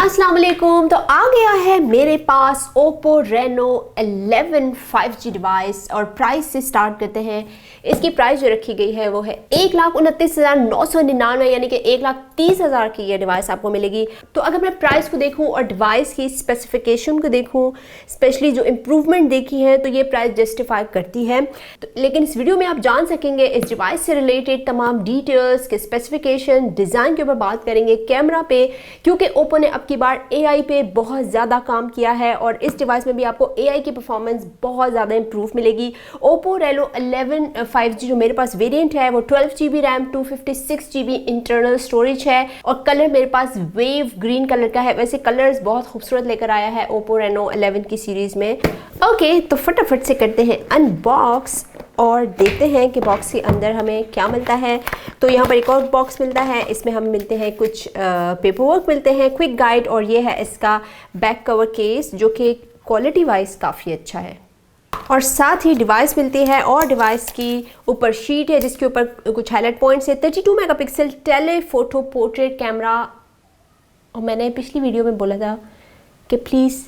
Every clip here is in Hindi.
अस्सलाम वालेकुम। तो आ गया है मेरे पास Oppo Reno 11 5G डिवाइस और प्राइस से स्टार्ट करते हैं। इसकी प्राइस जो रखी गई है वो है 1,29,999 यानी कि 1,30,000 की ये डिवाइस आपको मिलेगी। तो अगर मैं प्राइस को देखूं और डिवाइस की स्पेसिफिकेशन को देखूं, स्पेशली जो इम्प्रूवमेंट देखी है, तो ये प्राइस जस्टिफाई करती है। तो लेकिन इस वीडियो में आप जान सकेंगे इस डिवाइस से रिलेटेड तमाम डिटेल्स के स्पेसिफिकेशन, डिज़ाइन के ऊपर बात करेंगे, कैमरा पे, क्योंकि ओप्पो ने अब की बार AI पे बहुत ज़्यादा काम किया है और इस डिवाइस में भी आपको AI की परफॉर्मेंस बहुत ज़्यादा इंप्रूव मिलेगी। Oppo Reno 11 5G जो मेरे पास वेरिएंट है वो 12GB RAM 256GB internal storage है और कलर मेरे पास वेव ग्रीन कलर का है। वैसे कलर्स बहुत खूबसूरत लेकर आया है Oppo Reno 11 की सीरीज़ में। ओके, तो फटाफट से करते हैं अनबॉक्स और देखते हैं कि बॉक्स के अंदर हमें क्या मिलता है। तो यहाँ पर एक और बॉक्स मिलता है, इसमें हम मिलते हैं कुछ पेपर वर्क मिलते हैं, क्विक गाइड, और ये है इसका बैक कवर केस जो कि क्वालिटी वाइज काफ़ी अच्छा है। और साथ ही डिवाइस मिलती है और डिवाइस की ऊपर शीट है जिसके ऊपर कुछ हाईलाइट पॉइंट्स है। 32 मेगापिक्सल टेलीफोटो पोर्ट्रेट कैमरा, और मैंने पिछली वीडियो में बोला था कि प्लीज़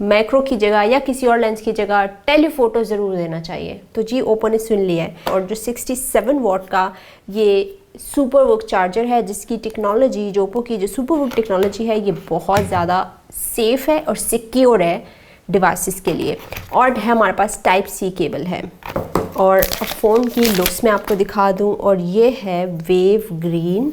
मैक्रो की जगह या किसी और लेंस की जगह टेलीफोटो ज़रूर देना चाहिए। तो जी ओप्पो ने सुन लिया है। और जो 67 वॉट का ये सुपर वर्क चार्जर है जिसकी टेक्नोलॉजी, जो ओप्पो की जो सुपर वर्क टेक्नोलॉजी है, ये बहुत ज़्यादा सेफ़ है और सिक्योर है डिवाइसेस के लिए। और है हमारे पास टाइप सी केबल है। और फ़ोन की लुक्स मैं आपको दिखा दूँ, और ये है वेव ग्रीन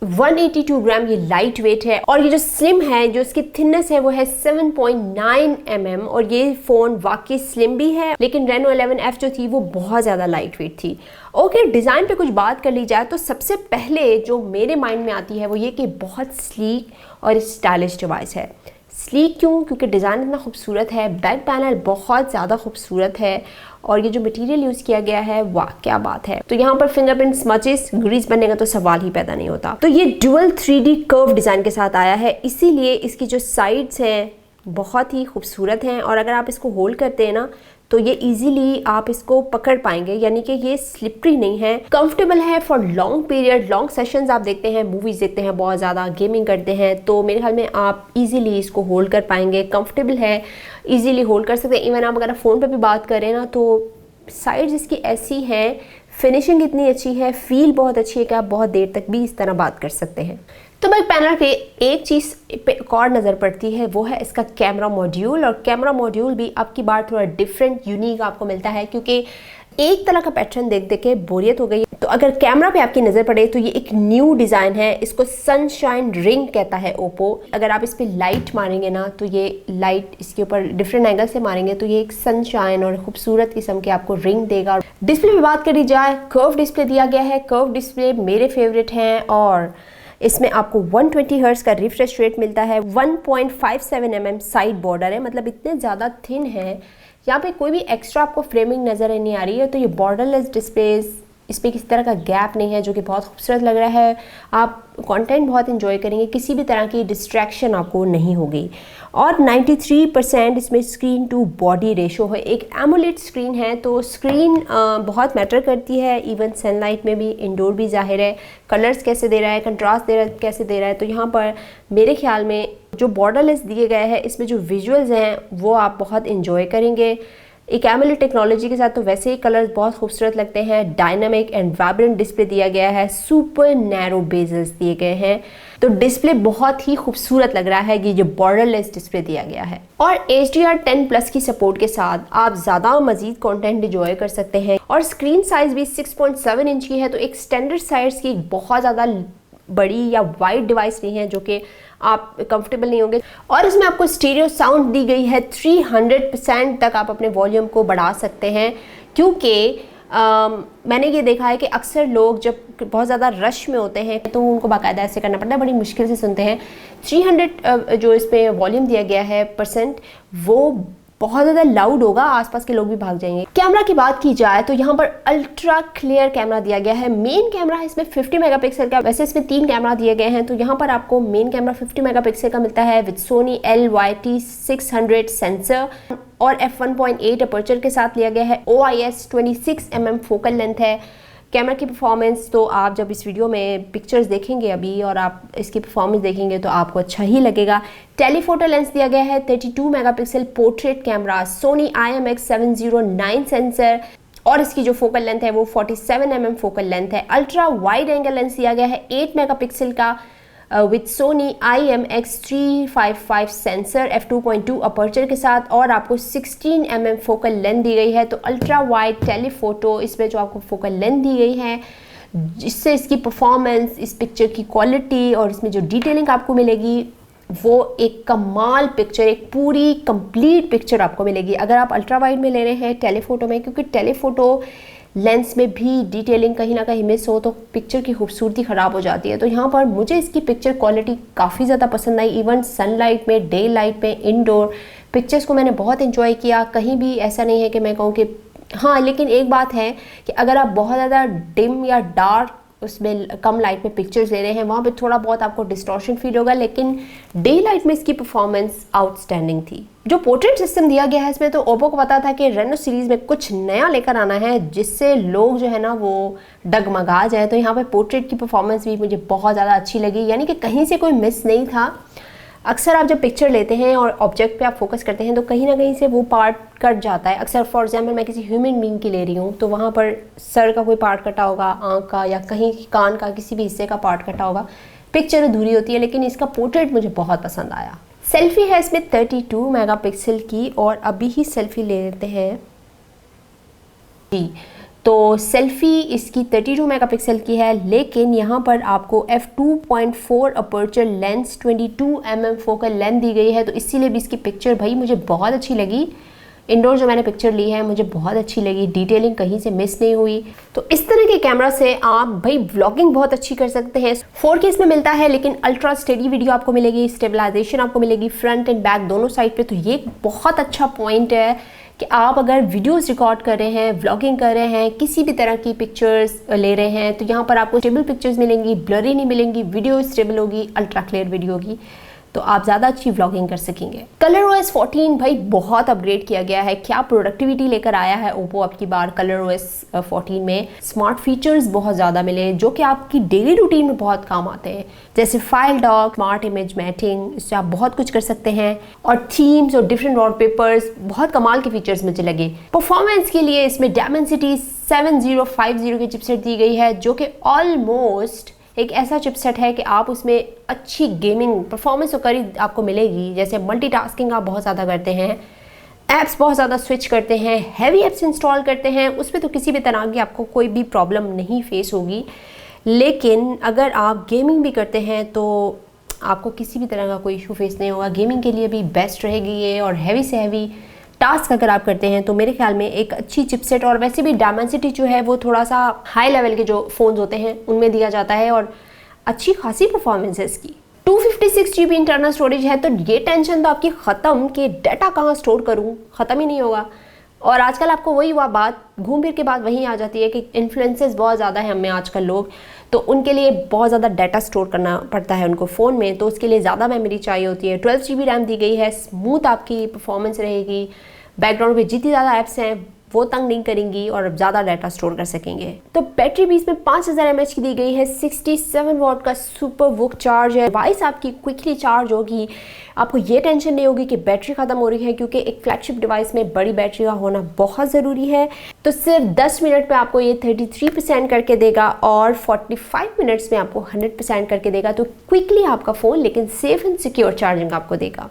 182 ग्राम, ये लाइट वेट है। और ये जो स्लिम है, जो इसकी थिननेस है वो है 7.9 mm, और ये फ़ोन वाकई स्लिम भी है। लेकिन Reno 11F जो थी वो बहुत ज़्यादा लाइट वेट थी। ओके, डिज़ाइन पे कुछ बात कर ली जाए तो सबसे पहले जो मेरे माइंड में आती है वो ये कि बहुत स्लीक और स्टाइलिश डिवाइस है। स्लीक क्यों? क्योंकि डिज़ाइन इतना खूबसूरत है, बैक पैनल बहुत ज़्यादा खूबसूरत है, और ये जो मटेरियल यूज़ किया गया है वाह क्या बात है। तो यहाँ पर फिंगरप्रिंट स्मचेस, ग्रीस बनने का तो सवाल ही पैदा नहीं होता। तो ये डुअल 3D कर्व डिज़ाइन के साथ आया है, इसीलिए इसकी जो साइड्स हैं बहुत ही खूबसूरत हैं। और अगर आप इसको होल्ड करते हैं ना तो ये इजीली आप इसको पकड़ पाएंगे, यानी कि ये स्लिपरी नहीं है, कंफर्टेबल है for long period. Long sessions आप देखते हैं, मूवीज़ देखते हैं, बहुत ज़्यादा गेमिंग करते हैं, तो मेरे ख्याल में आप इजीली इसको होल्ड कर पाएंगे। कंफर्टेबल है, इजीली होल्ड कर सकते हैं। इवन आप अगर फ़ोन पे भी बात करें ना तो साइड्स इसकी ऐसी हैं, फिनिशिंग इतनी अच्छी है, फील बहुत अच्छी है कि आप बहुत देर तक भी इस तरह बात कर सकते हैं। तो बैक पैनल पे एक चीज़ पे एक और नज़र पड़ती है, वो है इसका कैमरा मॉड्यूल। और कैमरा मॉड्यूल भी अब की बार थोड़ा डिफरेंट, यूनिक आपको मिलता है, क्योंकि एक तरह का पैटर्न देख देख के बोरियत हो गई। तो अगर कैमरा पे आपकी नज़र पड़े तो ये एक न्यू डिज़ाइन है, इसको सनशाइन रिंग कहता है ओप्पो। अगर आप इस पर लाइट मारेंगे ना तो ये लाइट इसके ऊपर डिफरेंट एंगल से मारेंगे तो ये एक सनशाइन और खूबसूरत किस्म के आपको रिंग देगा। डिस्प्ले पे बात करी जाए, कर्व डिस्प्ले दिया गया है। कर्व डिस्प्ले मेरे फेवरेट हैं, और इसमें आपको 120 हर्ट्ज का रिफ्रेश रेट मिलता है। 1.57 mm साइड बॉर्डर है, मतलब इतने ज़्यादा थिन है, यहाँ पे कोई भी एक्स्ट्रा आपको फ्रेमिंग नज़र नहीं आ रही है। तो ये बॉर्डरलेस डिस्प्लेस, इस पर किसी तरह का गैप नहीं है, जो कि बहुत खूबसूरत लग रहा है। आप कंटेंट बहुत इंजॉय करेंगे, किसी भी तरह की डिस्ट्रैक्शन आपको नहीं होगी। और 93% इसमें स्क्रीन टू बॉडी रेशो है। एक एमोलेड स्क्रीन है तो स्क्रीन बहुत मैटर करती है, इवन सनलाइट में भी, इंडोर भी। जाहिर है कलर्स कैसे दे रहा है, कंट्रास्ट कैसे दे रहा है। तो यहाँ पर मेरे ख्याल में जो बॉर्डरलेस दिए गए हैं, इसमें जो विजुअल्स हैं वो आप बहुत इंजॉय करेंगे। एक एमोलेड टेक्नोलॉजी के साथ तो वैसे ही कलर्स बहुत खूबसूरत लगते हैं। डायनामिक एंड वाइब्रेंट डिस्प्ले दिया गया है, सुपर नैरो बेजल्स दिए गए हैं, तो डिस्प्ले बहुत ही खूबसूरत लग रहा है। ये जो बॉर्डरलेस डिस्प्ले दिया गया है, और HDR10+ की सपोर्ट के साथ आप ज़्यादा मजीद कंटेंट इंजॉय कर सकते हैं। और स्क्रीन साइज भी 6.7 इंच की है, तो एक स्टैंडर्ड साइज की बहुत ज़्यादा बड़ी या वाइड डिवाइस नहीं है जो कि आप कंफर्टेबल नहीं होंगे। और इसमें आपको स्टीरियो साउंड दी गई है, 300% तक आप अपने वॉल्यूम को बढ़ा सकते हैं, क्योंकि मैंने ये देखा है कि अक्सर लोग जब बहुत ज़्यादा रश में होते हैं तो उनको बाकायदा ऐसे करना पड़ता है, बड़ी मुश्किल से सुनते हैं। 300 जो इस पर वॉल्यूम दिया गया है परसेंट, वो बहुत ज़्यादा लाउड होगा, आसपास के लोग भी भाग जाएंगे। कैमरा की बात की जाए तो यहाँ पर अल्ट्रा क्लियर कैमरा दिया गया है। मेन कैमरा है इसमें 50 मेगापिक्सल का, वैसे इसमें 3 कैमरा दिए गए हैं। तो यहाँ पर आपको मेन कैमरा 50 मेगापिक्सल का मिलता है विद सोनी LYT600 सेंसर, और f1.8 अपर्चर के साथ लिया गया है। OIS 26 mm फोकल लेंथ है। कैमरा की परफॉर्मेंस तो आप जब इस वीडियो में पिक्चर्स देखेंगे अभी और आप इसकी परफॉर्मेंस देखेंगे तो आपको अच्छा ही लगेगा। टेलीफोटो लेंस दिया गया है 32 megapixel portrait camera, Sony IMX709 sensor और इसकी जो फोकल लेंथ है वो 47 mm फोकल लेंथ है। अल्ट्रा वाइड एंगल लेंस दिया गया है 8 मेगापिक्सल का with Sony IMX355 sensor f2.2 aperture के साथ और आपको 16 mm फोकल लेंथ दी गई है। तो अल्ट्रा वाइड टेलीफोटो इसमें जो आपको फोकल लेंथ दी गई है, जिससे इसकी परफॉर्मेंस, इस पिक्चर की क्वालिटी और इसमें जो डिटेलिंग आपको मिलेगी वो एक कमाल पिक्चर, एक पूरी कंप्लीट पिक्चर आपको मिलेगी अगर आप अल्ट्रा वाइड में ले रहे हैं टेलीफोटो में, क्योंकि टेलीफोटो लेंस में भी डिटेलिंग कहीं ना कहीं मिस हो तो पिक्चर की खूबसूरती ख़राब हो जाती है। तो यहाँ पर मुझे इसकी पिक्चर क्वालिटी काफ़ी ज़्यादा पसंद आई। इवन सनलाइट में, डे लाइट में, इंडोर पिक्चर्स को मैंने बहुत एंजॉय किया। कहीं भी ऐसा नहीं है कि मैं कहूँ कि हाँ, लेकिन एक बात है कि अगर आप बहुत ज़्यादा डिम या डार्क उसमें कम लाइट में पिक्चर्स ले रहे हैं वहाँ पे थोड़ा बहुत आपको डिस्टॉर्शन फील होगा, लेकिन डे लाइट में इसकी परफॉर्मेंस आउटस्टैंडिंग थी। जो पोर्ट्रेट सिस्टम दिया गया है इसमें, तो ओप्पो को पता था कि रेनो सीरीज़ में कुछ नया लेकर आना है जिससे लोग जो है ना वो डगमगा जाए। तो यहाँ पे पोर्ट्रेट की परफॉर्मेंस भी मुझे बहुत ज़्यादा अच्छी लगी, यानी कि कहीं से कोई मिस नहीं था। अक्सर आप जब पिक्चर लेते हैं और ऑब्जेक्ट पे आप फोकस करते हैं तो कहीं ना कहीं से वो पार्ट कट जाता है। अक्सर फॉर एग्जांपल मैं किसी ह्यूमन बीइंग की ले रही हूँ तो वहाँ पर सर का कोई पार्ट कटा होगा, आँख का या कहीं कान का किसी भी हिस्से का पार्ट कटा होगा, पिक्चर अधूरी होती है। लेकिन इसका पोर्ट्रेट मुझे बहुत पसंद आया। सेल्फी है इसमें 32 मेगापिक्सल की और अभी ही सेल्फी ले लेते हैं जी। तो सेल्फी इसकी 32 मेगापिक्सल की है, लेकिन यहाँ पर आपको f2.4 aperture lens 22 mm focal length दी गई है। तो इसीलिए भी इसकी पिक्चर भाई मुझे बहुत अच्छी लगी। इंडोर जो मैंने पिक्चर ली है मुझे बहुत अच्छी लगी, डिटेलिंग कहीं से मिस नहीं हुई। तो इस तरह के कैमरा से आप भाई व्लॉगिंग बहुत अच्छी कर सकते हैं। 4K इसमें मिलता है, लेकिन अल्ट्रा स्टेडी वीडियो आपको मिलेगी, स्टेबलाइजेशन आपको मिलेगी फ्रंट एंड बैक दोनों साइड पे। तो ये एक बहुत अच्छा पॉइंट है कि आप अगर वीडियोस रिकॉर्ड कर रहे हैं, व्लॉगिंग कर रहे हैं, किसी भी तरह की पिक्चर्स ले रहे हैं तो यहाँ पर आपको स्टेबल पिक्चर्स मिलेंगी, ब्लरी नहीं मिलेंगी, वीडियो स्टेबल होगी, अल्ट्रा क्लियर वीडियो होगी, तो आप ज़्यादा अच्छी व्लॉगिंग कर सकेंगे। ColorOS 14 भाई बहुत अपग्रेड किया गया है। क्या प्रोडक्टिविटी लेकर आया है ओप्पो अब की बार ColorOS 14 में। स्मार्ट फीचर्स बहुत ज़्यादा मिले जो कि आपकी डेली रूटीन में बहुत काम आते हैं, जैसे file doc, smart image matting, इससे आप बहुत कुछ कर सकते हैं। और थीम्स और डिफरेंट वॉलपेपर्स, बहुत कमाल के फीचर्स मुझे लगे। परफॉर्मेंस के लिए इसमें Dimensity 7050 की चिपसेट दी गई है जो कि ऑलमोस्ट एक ऐसा चिपसेट है कि आप उसमें अच्छी गेमिंग परफॉर्मेंस तो करीब आपको मिलेगी। जैसे मल्टीटास्किंग आप बहुत ज़्यादा करते हैं, ऐप्स बहुत ज़्यादा स्विच करते हैं, हैवी ऐप्स इंस्टॉल करते हैं, उसमें तो किसी भी तरह की आपको कोई भी प्रॉब्लम नहीं फेस होगी। लेकिन अगर आप गेमिंग भी करते हैं तो आपको किसी भी तरह का कोई इशू फेस नहीं होगा। गेमिंग के लिए भी बेस्ट रहेगी ये। और हैवी से हैवी टास्क अगर आप करते हैं तो मेरे ख्याल में एक अच्छी चिपसेट, और वैसे भी Dimensity जो है वो थोड़ा सा हाई लेवल के जो फ़ोन्स होते हैं उनमें दिया जाता है और अच्छी खासी परफॉर्मेंस है इसकी। 256 GB इंटरनल स्टोरेज है, तो ये टेंशन तो आपकी ख़त्म कि डाटा कहाँ स्टोर करूँ, ख़त्म ही नहीं होगा। और आजकल आपको वही हुआ बात, घूम फिर के बात वहीं आ जाती है कि इन्फ्लुएंसर्स बहुत ज़्यादा है हमें आजकल लोग, तो उनके लिए बहुत ज़्यादा डाटा स्टोर करना पड़ता है उनको फ़ोन में, तो उसके लिए ज़्यादा मेमोरी चाहिए होती है। 12 GB रैम दी गई है, स्मूथ आपकी परफॉर्मेंस रहेगी, बैकग्राउंड पे जितनी ज़्यादा ऐप्स हैं वो तंग नहीं करेंगी और ज़्यादा डाटा स्टोर कर सकेंगे। तो बैटरी भी इसमें 5000 mAh की दी गई है, 67 वाट का सुपर वुक चार्ज है। डिवाइस आपकी क्विकली चार्ज होगी, आपको ये टेंशन नहीं होगी कि बैटरी ख़त्म हो रही है, क्योंकि एक फ्लैगशिप डिवाइस में बड़ी बैटरी का होना बहुत ज़रूरी है। तो सिर्फ 10 मिनट पे आपको ये 33% करके देगा और 45 मिनट्स में आपको 100% करके देगा। तो क्विकली आपका फ़ोन लेकिन सेफ एंड सिक्योर चार्जिंग आपको देगा।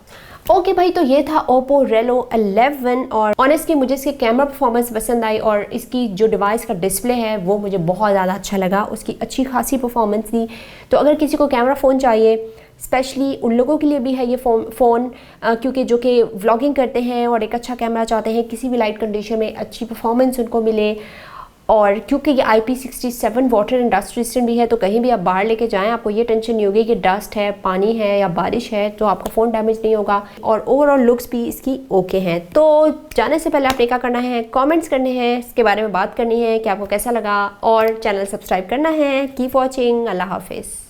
ओके भाई, तो ये था ओप्पो रेनो 11 और ऑनेस्टली मुझे इसके कैमरा परफॉर्मेंस पसंद आई और इसकी जो डिवाइस का डिस्प्ले है वो मुझे बहुत ज़्यादा अच्छा लगा, उसकी अच्छी खासी परफॉर्मेंस थी। तो अगर किसी को कैमरा फ़ोन चाहिए, स्पेशली उन लोगों के लिए भी है ये फ़ोन क्योंकि जो कि व्लॉगिंग करते हैं और एक अच्छा कैमरा चाहते हैं, किसी भी लाइट कंडीशन में अच्छी परफॉर्मेंस उनको मिले, और क्योंकि ये IP67 water and dust resistant भी है, तो कहीं भी आप बाहर लेके जाएं आपको ये टेंशन नहीं होगी कि डस्ट है, पानी है या बारिश है, तो आपका फ़ोन डैमेज नहीं होगा। और ओवरऑल लुक्स भी इसकी ओके हैं। तो जाने से पहले आपने क्या करना है, कमेंट्स करने हैं, इसके बारे में बात करनी है कि आपको कैसा लगा, और चैनल सब्सक्राइब करना है। Keep watching. अल्लाह हाफिज़।